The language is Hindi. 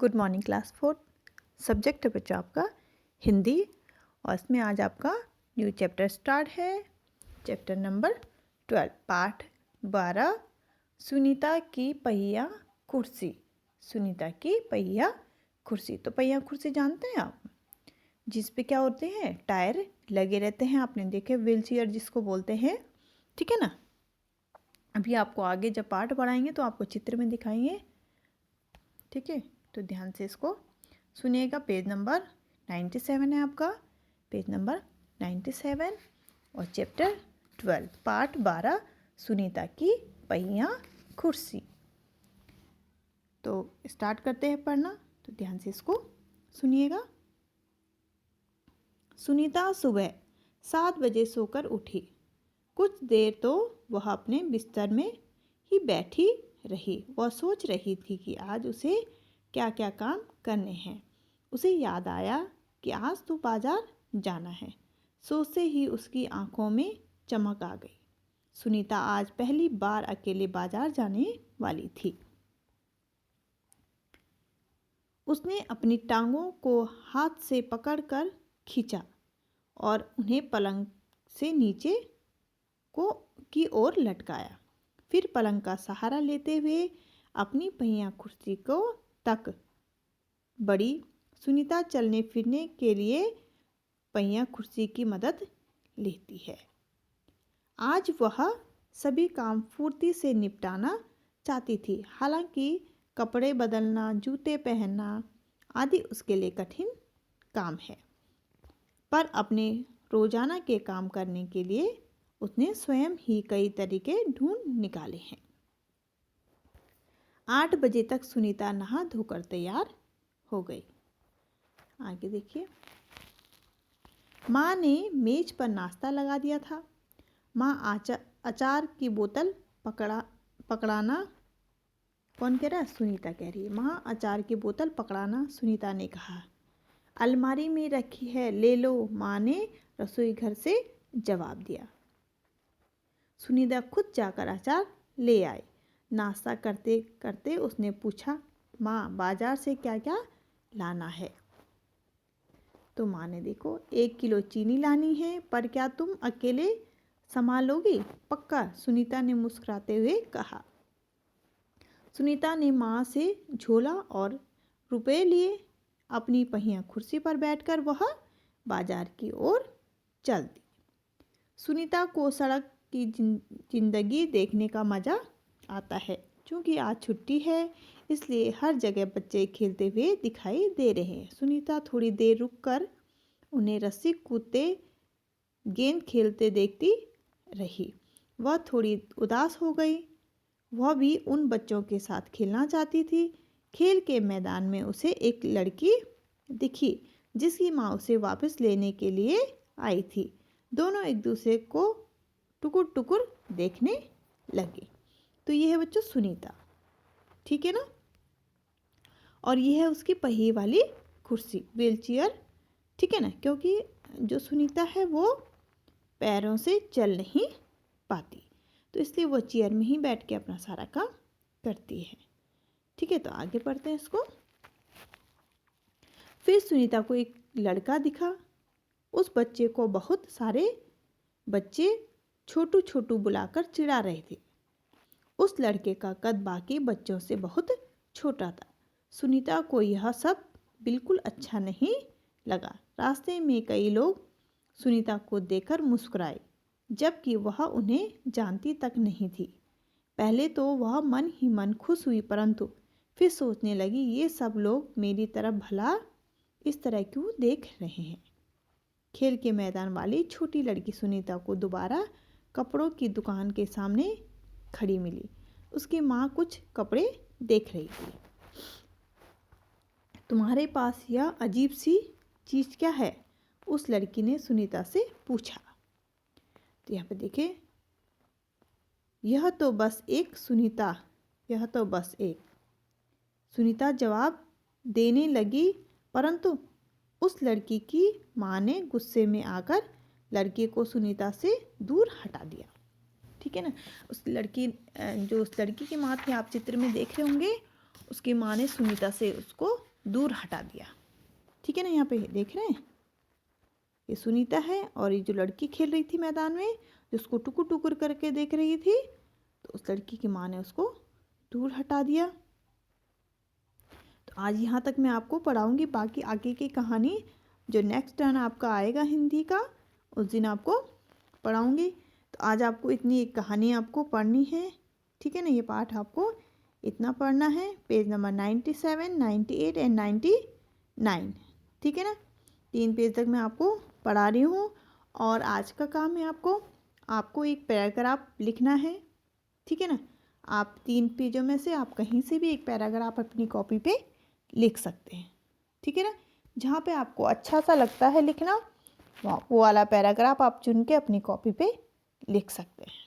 Good morning class 4। सब्जेक्ट है बच्चों आपका हिंदी और इसमें आज आपका न्यू चैप्टर स्टार्ट है। चैप्टर नंबर 12 पाठ 12 सुनीता की पहिया कुर्सी। सुनीता की पहिया कुर्सी। तो पहिया कुर्सी जानते हैं आप, जिस पे क्या होते हैं, टायर लगे रहते हैं। आपने देखे व्हील चेयर जिसको बोलते हैं, ठीक है ना। अभी आपको आगे जब पाठ पढ़ाएंगे तो आपको चित्र में दिखाएंगे, ठीक है। तो ध्यान से इसको सुनिएगा। पेज नंबर 97 है आपका, पेज नंबर 97 और चैप्टर 12 पाठ 12 सुनीता की पहिया कुर्सी। तो स्टार्ट करते हैं पढ़ना, तो ध्यान से इसको सुनिएगा। सुनीता सुबह 7 बजे सोकर उठी। कुछ देर तो वह अपने बिस्तर में ही बैठी रही। वह सोच रही थी कि आज उसे क्या क्या काम करने हैं। उसे याद आया कि आज तो बाजार जाना है। सोचते ही उसकी आंखों में चमक आ गई। सुनीता आज पहली बार अकेले बाजार जाने वाली थी। उसने अपनी टांगों को हाथ से पकड़कर खींचा और उन्हें पलंग से नीचे की ओर लटकाया। फिर पलंग का सहारा लेते हुए अपनी पहिया कुर्सी को तक बढ़ी। सुनीता चलने फिरने के लिए पहिया कुर्सी की मदद लेती है। आज वह सभी काम फुर्ती से निपटाना चाहती थी। हालांकि कपड़े बदलना, जूते पहनना आदि उसके लिए कठिन काम है, पर अपने रोजाना के काम करने के लिए उसने स्वयं ही कई तरीके ढूंढ निकाले हैं। 8 बजे तक सुनीता नहा धोकर तैयार हो गई। आगे देखिए। माँ ने मेज पर नाश्ता लगा दिया था। माँ अचार की बोतल पकड़ाना, कौन कह रहा है? सुनीता कह रही है। माँ अचार की बोतल पकड़ाना, सुनीता ने कहा। अलमारी में रखी है, ले लो, माँ ने रसोई घर से जवाब दिया। सुनीता खुद जाकर अचार ले आई। नाश्ता करते करते उसने पूछा, माँ बाजार से क्या क्या लाना है? तो माँ ने देखो 1 किलो चीनी लानी है, पर क्या तुम अकेले संभालोगी? पक्का, सुनीता ने मुस्कुराते हुए कहा। सुनीता ने माँ से झोला और रुपए लिए। अपनी पहिया कुर्सी पर बैठकर वह बाजार की ओर चल दी। सुनीता को सड़क की जिंदगी देखने का मजा आता है। क्योंकि आज छुट्टी है, इसलिए हर जगह बच्चे खेलते हुए दिखाई दे रहे हैं। सुनीता थोड़ी देर रुककर उन्हें रस्सी कूदते, गेंद खेलते देखती रही। वह थोड़ी उदास हो गई। वह भी उन बच्चों के साथ खेलना चाहती थी। खेल के मैदान में उसे एक लड़की दिखी, जिसकी माँ उसे वापस लेने के लिए आई थी। दोनों एक दूसरे को टुकुर टुकुर देखने लगे। तो ये है बच्चों सुनीता, ठीक है ना। और ये है उसकी पहिए वाली कुर्सी, व्हील चेयर, ठीक है ना। क्योंकि जो सुनीता है वो पैरों से चल नहीं पाती, तो इसलिए वो चेयर में ही बैठ के अपना सारा काम करती है, ठीक है। तो आगे पढ़ते हैं इसको। फिर सुनीता को एक लड़का दिखा। उस बच्चे को बहुत सारे बच्चे छोटू छोटू बुलाकर चिढ़ा रहे थे। उस लड़के का कद बाकी बच्चों से बहुत छोटा था। सुनीता को यह सब बिल्कुल अच्छा नहीं लगा। रास्ते में कई लोग सुनीता को देखकर मुस्कुराए, जबकि वह उन्हें जानती तक नहीं थी। पहले तो वह मन ही मन खुश हुई, परंतु फिर सोचने लगी, ये सब लोग मेरी तरफ भला इस तरह क्यों देख रहे हैं। खेल के मैदान वाली छोटी लड़की सुनीता को दोबारा कपड़ों की दुकान के सामने खड़ी मिली। उसकी माँ कुछ कपड़े देख रही थी। तुम्हारे पास यह अजीब सी चीज़ क्या है? उस लड़की ने सुनीता से पूछा। तो यहाँ पे देखिए, यह तो बस एक सुनीता जवाब देने लगी, परंतु उस लड़की की माँ ने गुस्से में आकर लड़की को सुनीता से दूर हटा दिया, ठीक है ना। उस लड़की की माँ थी, आप चित्र में देख रहे होंगे, उसकी माँ ने सुनीता से उसको दूर हटा दिया। ठीक है ना, यहाँ पे देख रहे हैं ये सुनीता है और ये जो लड़की खेल रही थी मैदान में, जिसको टुकुर टुकुर करके देख रही थी, तो उस लड़की की माँ ने उसको दूर हटा दिया। तो आज यहाँ तक मैं आपको पढ़ाऊँगी, बाकी आगे की कहानी जो नेक्स्ट टर्न आपका आएगा हिंदी का उस दिन आपको पढ़ाऊँगी। तो आज आपको इतनी एक कहानी आपको पढ़नी है। ठीक है ना, ये पाठ आपको इतना पढ़ना है, पेज नंबर 97, 98 एंड 99। ठीक है ना, 3 पेज तक मैं आपको पढ़ा रही हूँ। और आज का काम है आपको एक पैराग्राफ लिखना है। ठीक है ना, आप 3 पेजों में से आप कहीं से भी एक पैराग्राफ अपनी कॉपी पे लिख सकते हैं। ठीक है ना, जहाँ पे आपको अच्छा सा लगता है लिखना, वो वाला पैराग्राफ आप चुन के अपनी कॉपी पे लिख सकते हैं।